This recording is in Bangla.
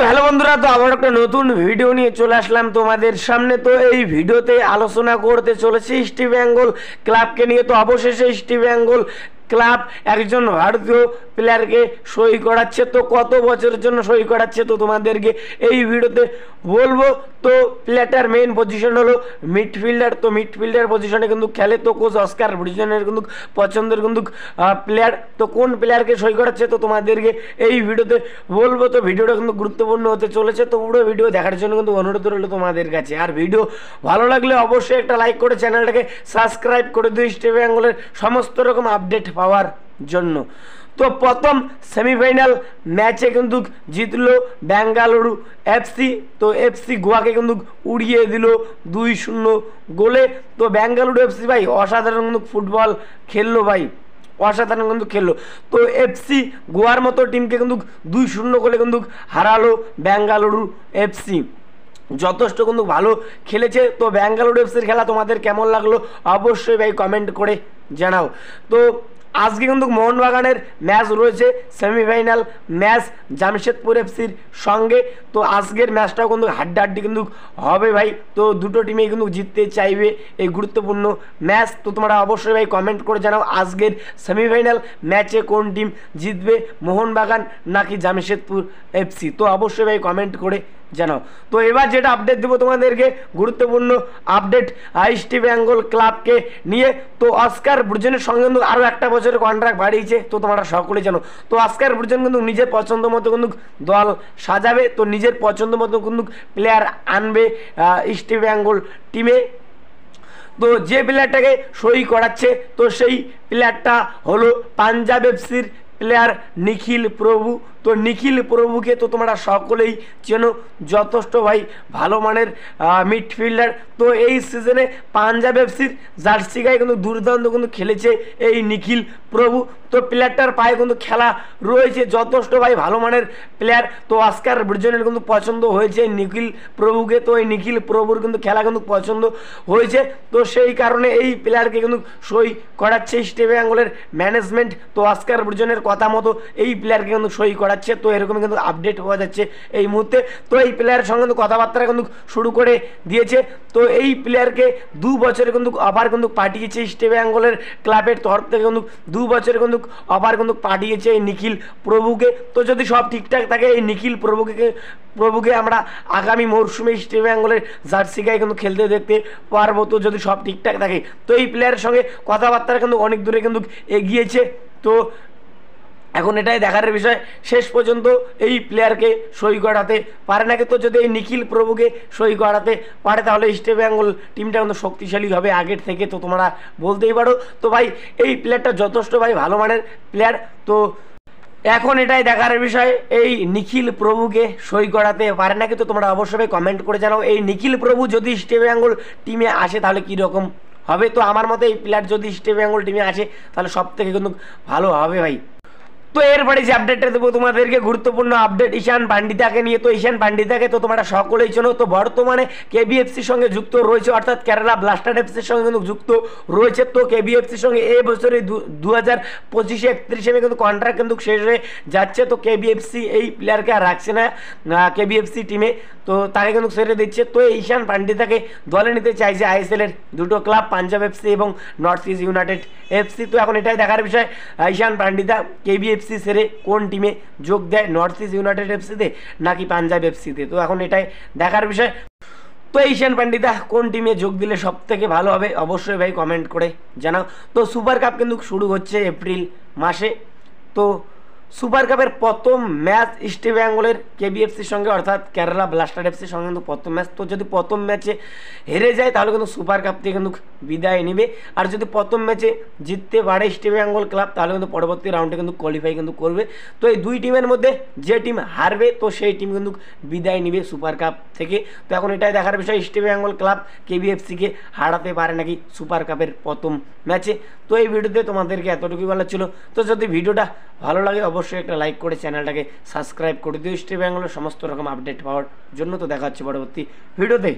হ্যালো বন্ধুরা, তো আবার একটা নতুন ভিডিও নিয়ে চলে আসলাম তোমাদের সামনে। তো এই ভিডিওতে আলোচনা করতে চলেছি ইস্ট বেঙ্গল ক্লাবকে নিয়ে। তো অবশেষে ইস্ট বেঙ্গল ক্লাব একজন ভারতীয় প্লেয়ারকে সই করাচ্ছে। তো কত বছরের জন্য সই করাচ্ছে তো তোমাদেরকে এই ভিডিওতে বলবো। তো প্লেয়ারটার মেইন পজিশন হলো মিডফিল্ডার। তো মিডফিল্ডার পজিশনে কিন্তু খেলে। তো কোচ অস্কার ব্রিজনের কিন্তু পছন্দের কিন্তু প্লেয়ার। তো কোন প্লেয়ারকে সই করাচ্ছে তো তোমাদেরকে এই ভিডিওতে বলবো। তো ভিডিওটা কিন্তু গুরুত্বপূর্ণ হতে চলেছে। তো পুরো ভিডিও দেখার জন্য কিন্তু অনুরোধ রইল তোমাদের কাছে। আর ভিডিও ভালো লাগলে অবশ্যই একটা লাইক করে চ্যানেলটাকে সাবস্ক্রাইব করে দিও ইস্ট বেঙ্গলের সমস্ত রকম আপডেট পাওয়ার জন্য। তো প্রথম সেমিফাইনাল ম্যাচে কিন্তু জিতলো বেঙ্গালুরু এফসি। তো এফসি গোয়াকে কিন্তু উড়িয়ে দিল 2-0 গোলে। তো বেঙ্গালুরু এফসি ভাই অসাধারণ কিন্তু ফুটবল খেললো ভাই, অসাধারণ কিন্তু খেললো। তো এফসি গোয়ার মতো টিমকে কিন্তু 2-0 গোলে কিন্তু হারালো বেঙ্গালুরু এফসি। যথেষ্ট কিন্তু ভালো খেলেছে। তো বেঙ্গালুরু এফসির খেলা তোমাদের কেমন লাগলো অবশ্যই ভাই কমেন্ট করে জানাও। তো আজকে কিন্তু মোহনবাগানের ম্যাচ রয়েছে, সেমিফাইনাল ম্যাচ জামশেদপুর এফসির সঙ্গে। তো আজকের ম্যাচটাও কিন্তু হাড্ডাহাড্ডি কিন্তু হবে ভাই। তো দুটো টিমেই কিন্তু জিততে চাইবে এই গুরুত্বপূর্ণ ম্যাচ। তো তোমরা অবশ্যই ভাই কমেন্ট করে জানাও আজকের সেমিফাইনাল ম্যাচে কোন টিম জিতবে, মোহনবাগান নাকি জামশেদপুর এফসি। তো অবশ্যই ভাই কমেন্ট করে জানাও। তো এবার যেটা আপডেট দেবো তোমাদেরকে গুরুত্বপূর্ণ আপডেট ইস্ট বেঙ্গল ক্লাবকে নিয়ে। তো অস্কার ব্রুজেনের সঙ্গে কিন্তু আরও একটা বছরের কন্ট্রাক্ট বাড়িয়েছে। তো তোমরা সকলে জানো। তো অস্কার ব্রুজেন কিন্তু নিজের পছন্দ মতো কিন্তু দল সাজাবে। তো নিজের পছন্দ মতো কিন্তু প্লেয়ার আনবে ইস্ট বেঙ্গল টিমে। তো যে প্লেয়ারটাকে সই করাচ্ছে তো সেই প্লেয়ারটা হলো পাঞ্জাব এফসির প্লেয়ার নিখিল প্রভু। তো নিখিল প্রভুকে তো তোমরা সকলেই চেনো, যথেষ্ট ভাই ভালো মানের মিডফিল্ডার। তো এই সিজনে পাঞ্জাব এফসির জার্সি গায়ে কিন্তু দুর্দান্ত কিন্তু খেলেছে এই নিখিল প্রভু। তো প্লেয়ারটার পায়ে কিন্তু খেলা রয়েছে, যথেষ্ট ভাই ভালো মানের প্লেয়ার। তো অস্কার ব্রিজনের কিন্তু পছন্দ হয়েছে নিখিল প্রভুকে। তো এই নিখিল প্রভুর কিন্তু খেলা কিন্তু পছন্দ হয়েছে। তো সেই কারণে এই প্লেয়ারকে কিন্তু সই করাচ্ছে ইস্ট বেঙ্গলের ম্যানেজমেন্ট। তো অস্কার ব্রিজনের কথা মতো এই প্লেয়ারকে কিন্তু সই করাচ্ছে। তো এরকম কিন্তু আপডেট পাওয়া যাচ্ছে এই মুহূর্তে। তো এই প্লেয়ারের সঙ্গে কিন্তু কথাবার্তা কিন্তু শুরু করে দিয়েছে। তো এই প্লেয়ারকে 2 বছরে কিন্তু অফার কিন্তু পাঠিয়েছে ইস্ট বেঙ্গলের ক্লাবের তরফ থেকে কিন্তু 2 বছরে কিন্তু অফার কিন্তু পাঠিয়েছে এই নিখিল প্রভুকে। তো যদি সব ঠিকঠাক থাকে এই নিখিল প্রভুকে আমরা আগামী মরশুমে ইস্ট বেঙ্গলের জার্সি গায়ে কিন্তু খেলতে দেখতে পারবো। তো যদি সব ঠিকঠাক থাকে তো এই প্লেয়ারের সঙ্গে কথাবার্তা কিন্তু অনেক দূরে কিন্তু এগিয়েছে। তো এখন এটাই দেখার বিষয় শেষ পর্যন্ত এই প্লেয়ারকে সই করাতে পারে নাকি। তো যদি এই নিখিল প্রভুকে সই করাতে পারে তাহলে ইস্ট বেঙ্গল টিমটা কিন্তু শক্তিশালী হবে আগের থেকে। তো তোমরা বলতেই পারো। তো ভাই এই প্লেয়ারটা যথেষ্ট ভাই ভালো মানের প্লেয়ার। তো এখন এটাই দেখার বিষয় এই নিখিল প্রভুকে সই করাতে পারে নাকি। তো তোমরা অবশ্যই কমেন্ট করে জানাও এই নিখিল প্রভু যদি ইস্ট বেঙ্গল টিমে আসে তাহলে কীরকম হবে। তো আমার মতে এই প্লেয়ার যদি ইস্ট বেঙ্গল টিমে আসে তাহলে সব থেকে কিন্তু ভালো হবে ভাই। তো এরপরে যে আপডেটটা দেবো তোমাদেরকে গুরুত্বপূর্ণ আপডেট ঈশান পান্ডিতাকে নিয়ে। তো ঈশান পান্ডিতাকে তো তোমরা সকলেই চেনো। তো বর্তমানে কেবিএফসির সঙ্গে যুক্ত রয়েছে, অর্থাৎ কেরালা ব্লাস্টার এফসির সঙ্গে কিন্তু যুক্ত রয়েছে। তো কেবিএফসির সঙ্গে এই বছরে 2025 31 কিন্তু কন্ট্রাক্ট কিন্তু শেষ হয়ে যাচ্ছে। তো কেবিএফসি এই প্লেয়ারকে আর রাখছে না কেবিএফসি টিমে, তো তাকে কিন্তু ছেড়ে দিচ্ছে। তো এই ঈশান পান্ডিতাকে দলে নিতে চাইছে আইএসএলের দুটো ক্লাব পাঞ্জাব এফসি এবং নর্থ ইস্ট ইউনাইটেড এফসি। তো এখন এটাই দেখার বিষয় ঈশান পান্ডিতা কেবিএফসি ছেড়ে কোন টিমে যোগ দেয়, নর্থ ইস্ট ইউনাইটেড এফসিতে নাকি পাঞ্জাব এফসিতে। তো এখন এটাই দেখার বিষয়। তো ঈশান পান্ডিতা কোন টিমে যোগ দিলে সব থেকে ভালো হবে অবশ্যই ভাই কমেন্ট করে জানাও। তো সুপার কাপ কিন্তু শুরু হচ্ছে এপ্রিল মাসে। তো সুপার কাপের প্রথম ম্যাচ ইস্ট বেঙ্গলের কেবিএফসির সঙ্গে অর্থাৎ কেরালা ব্লাস্টার এফসির সঙ্গে কিন্তু প্রথম ম্যাচ। তো যদি প্রথম ম্যাচে হেরে যায় তাহলে কিন্তু সুপার কাপ থেকে কিন্তু বিদায় নেবে। আর যদি প্রথম ম্যাচে জিততে পারে ইস্ট বেঙ্গল ক্লাব তাহলে কিন্তু পরবর্তী রাউন্ডে কিন্তু কোয়ালিফাই কিন্তু করবে। তো এই দুই টিমের মধ্যে যে টিম হারবে তো সেই টিম কিন্তু বিদায় নেবে সুপার কাপ থেকে। তো এখন এটাই দেখার বিষয় ইস্ট বেঙ্গল ক্লাব কেবিএফসিকে হারাতে পারে নাকি সুপার কাপের প্রথম ম্যাচে। তো এই ভিডিওতে তোমাদেরকে এতটুকুই বলার ছিল। তো যদি ভিডিওটা ভালো লাগে অবশ্যই একটা লাইক করে চ্যানেলটাকে সাবস্ক্রাইব করে দিও ইস্ট বেঙ্গলের সমস্ত রকম আপডেট পাওয়ার জন্য। তো দেখা হচ্ছে পরবর্তী ভিডিওতে।